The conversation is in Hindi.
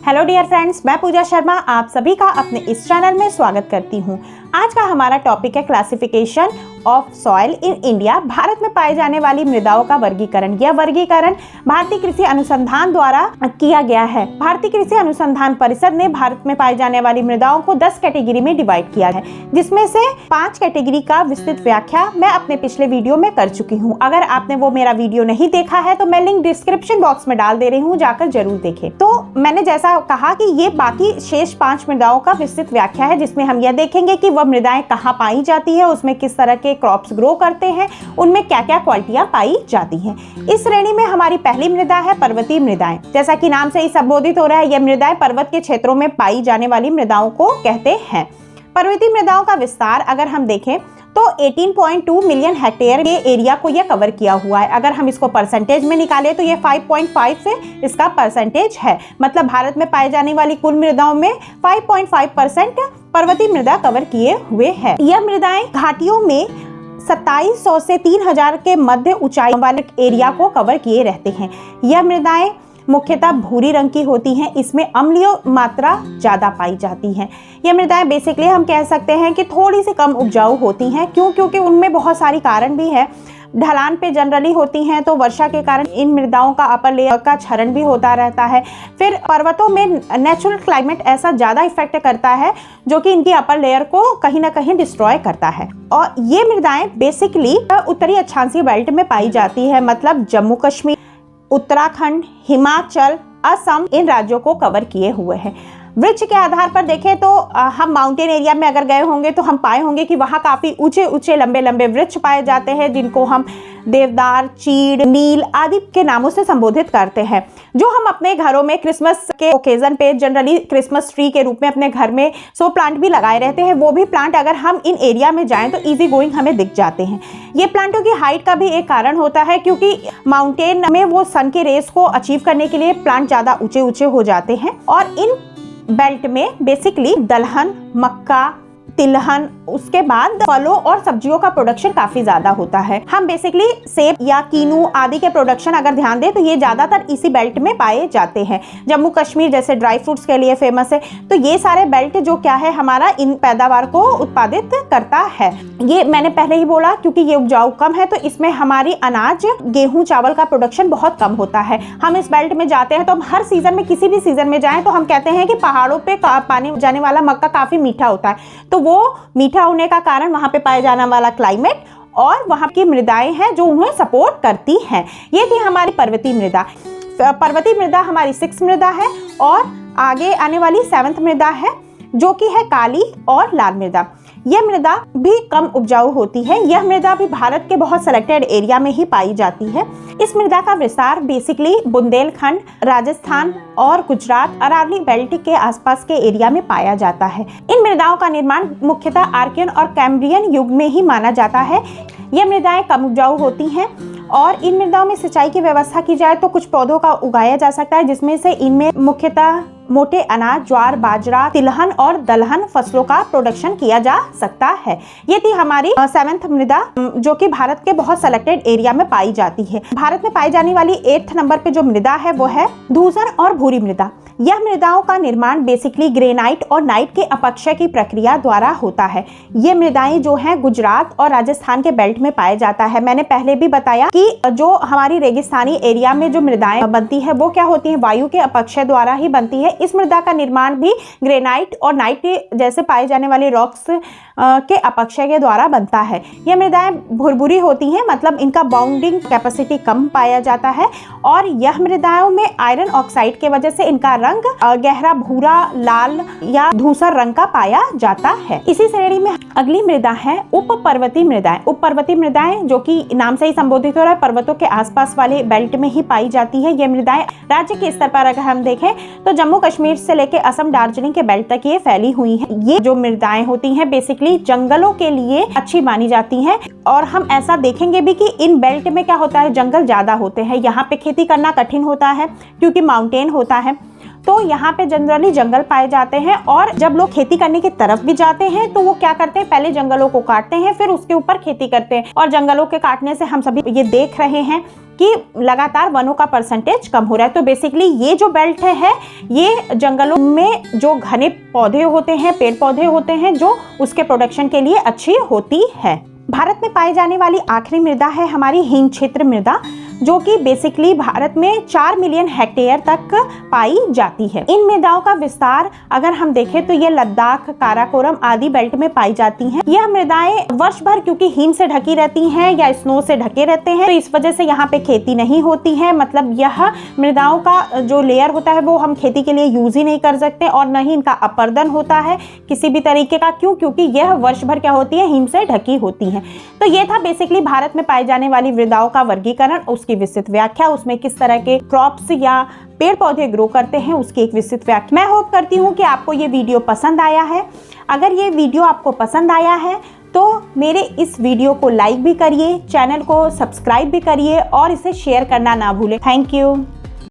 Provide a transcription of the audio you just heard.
हेलो डियर फ्रेंड्स, मैं पूजा शर्मा आप सभी का अपने इस चैनल में स्वागत करती हूँ। आज का हमारा टॉपिक है classification of soil in India. Bharat में पाए जाने वाली मृदाओं का वर्गीकरण। यह वर्गीकरण भारतीय कृषि अनुसंधान द्वारा किया गया है। भारतीय कृषि अनुसंधान परिषद ने भारत में पाई जाने वाली मृदाओं को 10 कैटेगरी में डिवाइड किया है, जिसमें से 5 कैटेगरी का विस्तृत व्याख्या मैं अपने पिछले वीडियो में कर चुकी हूँ। अगर आपने वो मेरा वीडियो नहीं देखा है तो मैं लिंक डिस्क्रिप्शन बॉक्स में डाल दे रही हूँ, जाकर जरूर देखें। तो मैंने जैसा कहा कि ये बाकी शेष 5 मृदाओं का विस्तृत व्याख्या है, जिसमें हम यह देखेंगे कि वह मृदाएं कहाँ पाई जाती है, उसमें किस तरह के क्रॉप्स ग्रो करते हैं, उनमें क्या क्या क्वालिटियां पाई जाती हैं। इस श्रेणी में हमारी पहली मृदा है पर्वतीय मृदाएं। जैसा कि नाम से ही संबोधित हो रहा है, यह मृदाएं पर्वत के क्षेत्रों में पाई जाने वाली मृदाओं को कहते हैं। पर्वतीय मृदाओं का विस्तार अगर हम देखें तो 18.2 मिलियन हेक्टेयर के एरिया को यह कवर किया हुआ है। अगर हम इसको परसेंटेज में निकालें तो यह 5.5 से इसका परसेंटेज है। मतलब भारत में पाए जाने वाली कुल मृदाओं में 5.5% पर्वतीय मृदा कवर किए हुए हैं। यह मृदाएं घाटियों में 2700 से 3000 के मध्य ऊंचाई वाले एरिया को कवर किए रहते हैं। यह मृदाएं मुख्यतः भूरी रंग की होती हैं। इसमें अम्लीय मात्रा ज़्यादा पाई जाती हैं। ये मृदाएं बेसिकली हम कह सकते हैं कि थोड़ी सी कम उपजाऊ होती हैं। क्योंकि उनमें बहुत सारी कारण भी है। ढलान पे जनरली होती हैं, तो वर्षा के कारण इन मृदाओं का अपर लेयर का क्षरण भी होता रहता है। फिर पर्वतों में नेचुरल क्लाइमेट ऐसा ज़्यादा इफेक्ट करता है जो कि इनकी अपर लेयर को कहीं ना कहीं डिस्ट्रॉय करता है। और ये मृदाएं बेसिकली उत्तरी अक्षांशीय बेल्ट में पाई जाती है। मतलब जम्मू कश्मीर, उत्तराखंड, हिमाचल, असम, इन राज्यों को कवर किए हुए हैं। वृक्ष के आधार पर देखें तो हम माउंटेन एरिया में अगर गए होंगे तो हम पाए होंगे कि वहाँ काफ़ी ऊंचे ऊंचे लंबे लंबे वृक्ष पाए जाते हैं, जिनको हम देवदार, चीड़, नील आदि के नामों से संबोधित करते हैं, जो हम अपने घरों में क्रिसमस के ओकेजन पे जनरली क्रिसमस ट्री के रूप में अपने घर में शो प्लांट भी लगाए रहते हैं। वो भी प्लांट अगर हम इन एरिया में जाएं तो इजी गोइंग हमें दिख जाते हैं। ये प्लांटों की हाइट का भी एक कारण होता है, क्योंकि माउंटेन में वो सन के रेस को अचीव करने के लिए प्लांट ज़्यादा ऊंचे ऊंचे हो जाते हैं। और इन बेल्ट में बेसिकली दलहन, मक्का, तिलहन, उसके बाद फलों और सब्जियों का प्रोडक्शन काफी ज्यादा होता है। हम बेसिकली सेब या कीनू आदि के प्रोडक्शन अगर ध्यान दें तो ये ज्यादातर इसी बेल्ट में पाए जाते हैं। जम्मू कश्मीर जैसे ड्राई फ्रूट्स के लिए फेमस है। तो ये सारे बेल्ट जो क्या है हमारा इन पैदावार को उत्पादित करता है। ये मैंने पहले ही बोला, क्योंकि ये उपजाऊ कम है तो इसमें हमारी अनाज, गेहूं, चावल का प्रोडक्शन बहुत कम होता है। हम इस बेल्ट में जाते हैं तो हम हर सीजन में, किसी भी सीजन में जाएं तो हम कहते हैं कि पहाड़ों पे पाने जाने वाला मक्का काफी मीठा होता है। तो वो मीठा होने का कारण वहां पे पाया जाने वाला क्लाइमेट और वहां की मृदाएं हैं जो उन्हें सपोर्ट करती हैं। ये थी हमारी पर्वतीय मृदा। पर्वतीय मृदा हमारी 6th मृदा है और आगे आने वाली 7th मृदा है, जो कि है काली और लाल मृदा। यह मृदा भी कम उपजाऊ होती है। यह मृदा भी भारत के बहुत सेलेक्टेड एरिया में ही पाई जाती है। इस मृदा का विस्तार बेसिकली बुंदेलखंड, राजस्थान और गुजरात, अरावली बेल्ट के आसपास के एरिया में पाया जाता है। इन मृदाओं का निर्माण मुख्यतः आर्कियन और कैम्ब्रियन युग में ही माना जाता है। यह मृदाएं कम उपजाऊ होती हैं और इन मृदाओं में सिंचाई की व्यवस्था की जाए तो कुछ पौधों का उगाया जा सकता है, जिसमें से इनमें मुख्यतः मोटे अनाज, ज्वार, बाजरा, तिलहन और दलहन फसलों का प्रोडक्शन किया जा सकता है। ये थी हमारी 7th मृदा, जो कि भारत के बहुत सेलेक्टेड एरिया में पाई जाती है। भारत में पाई जाने वाली 8th नंबर पे जो मृदा है वो है धूसर और भूरी मृदा। यह मृदाओं का निर्माण बेसिकली ग्रेनाइट और नाइट के अपक्षय की प्रक्रिया द्वारा होता है। ये मृदाएं जो हैं गुजरात और राजस्थान के बेल्ट में पाया जाता है। मैंने पहले भी बताया कि जो हमारी रेगिस्तानी एरिया में जो मृदाएं बनती है वो क्या होती हैं, वायु के अपक्षय द्वारा ही बनती है। इस मृदा का निर्माण भी ग्रेनाइट और नाइट जैसे पाए जाने वाले रॉक्स के अपक्षय के द्वारा बनता है। यह मृदाएं भुरभुरी होती हैं, मतलब इनका बाउंडिंग कैपेसिटी कम पाया जाता है और यह मृदाओं में आयरन ऑक्साइड के वजह से इनका रंग गहरा भूरा, लाल या धूसर रंग का पाया जाता है। इसी श्रेणी में अगली मृदा है उप पर्वतीय मृदाएं। उप पर्वतीय मृदाएं जो कि नाम से ही संबोधित हो रहा है, पर्वतों के आसपास वाले बेल्ट में ही पाई जाती है। ये मृदाएं राज्य के स्तर पर अगर हम देखें तो जम्मू कश्मीर से लेकर असम, दार्जिलिंग के बेल्ट तक ये फैली हुई है। ये जो मृदाएं होती हैं बेसिकली जंगलों के लिए अच्छी मानी जाती हैं और हम ऐसा देखेंगे भी कि इन बेल्ट में क्या होता है, जंगल ज्यादा होते हैं। यहाँ पे खेती करना कठिन होता है क्योंकि माउंटेन होता है। तो यहाँ पे जनरली जंगल पाए जाते हैं और जब लोग खेती करने की तरफ भी जाते हैं तो वो क्या करते हैं, पहले जंगलों को काटते हैं फिर उसके ऊपर खेती करते हैं। और जंगलों के काटने से हम सभी ये देख रहे हैं कि लगातार वनों का परसेंटेज कम हो रहा है। तो बेसिकली ये जो बेल्ट है ये जंगलों में जो घने पौधे होते हैं, पेड़ पौधे होते हैं, जो उसके प्रोडक्शन के लिए अच्छी होती है। भारत में पाई जाने वाली आखिरी मृदा है हमारी हिम क्षेत्र मृदा, जो कि बेसिकली भारत में 4 मिलियन हेक्टेयर तक पाई जाती है। इन मृदाओं का विस्तार अगर हम देखें तो ये लद्दाख, काराकोरम आदि बेल्ट में पाई जाती हैं। यह मृदाएं वर्ष भर क्योंकि हिम से ढकी रहती हैं या स्नो से ढके रहते हैं, तो इस वजह से यहाँ पे खेती नहीं होती है। मतलब यह मृदाओं का जो लेयर होता है वो हम खेती के लिए यूज ही नहीं कर सकते और न ही इनका अपर्दन होता है किसी भी तरीके का। क्यों? क्योंकि यह वर्ष भर क्या होती है, हिम से ढकी होती है। तो ये था बेसिकली भारत में पाई जाने वाली मृदाओं का वर्गीकरण, उसकी विस्तृत व्याख्या, उसमें किस तरह के क्रॉप्स या पेड़ पौधे ग्रो करते हैं उसकी एक विस्तृत व्याख्या। मैं होप करती हूँ कि आपको ये वीडियो पसंद आया है। अगर ये वीडियो आपको पसंद आया है तो मेरे इस वीडियो को लाइक भी करिए, चैनल को सब्सक्राइब भी करिए और इसे शेयर करना ना भूलें। Thank you.